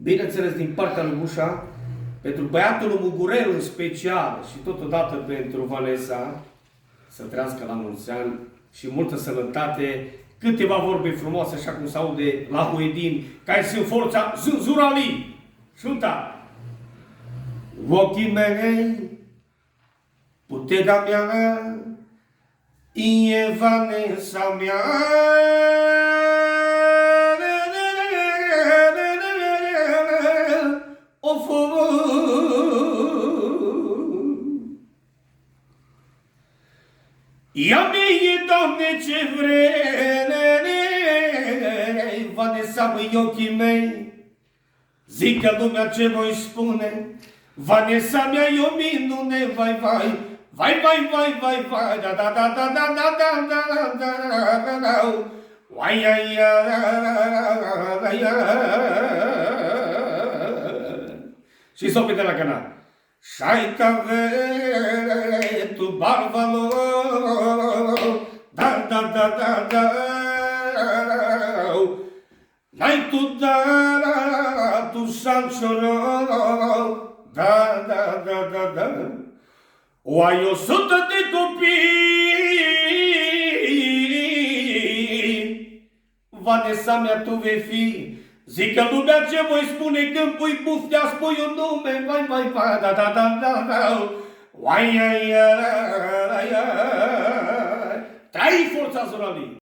bineînțeles din partea lui Mușa, pentru băiatul lui Mugurel în special și totodată pentru Vanessa, să trăiască la mulți ani și multă sănătate, câteva vorbe frumoase, așa cum se aude la Huedin, care sunt forța Zurali. Șunta! Ochii mei, puterea mea, e Vanessa mea. Ia mie, Doamne, ce vrei, Vanessa, măi, ochii mei, zică lumea ce voi spune, Vanessa mea e o minune, vai, vai, vai, vai, vai, vai, vai, da, da, da, da, da, da, da, da, da, da, da, vai, ai, ai, și s-o pe de la canal. Șai cavetul barbalo, da, da, da, da, da, n-ai tu da, tu sanșoro, da, da, da, da, da, o ai 100 de copii, Vanessa mea, tu vei fi. Zică lumea ce voi spune când pui buftea, spui un nume, vai, vai, vai, da, da, da, da, da, uai, ai, ai, ai, ai, ai, trai forța Zurali!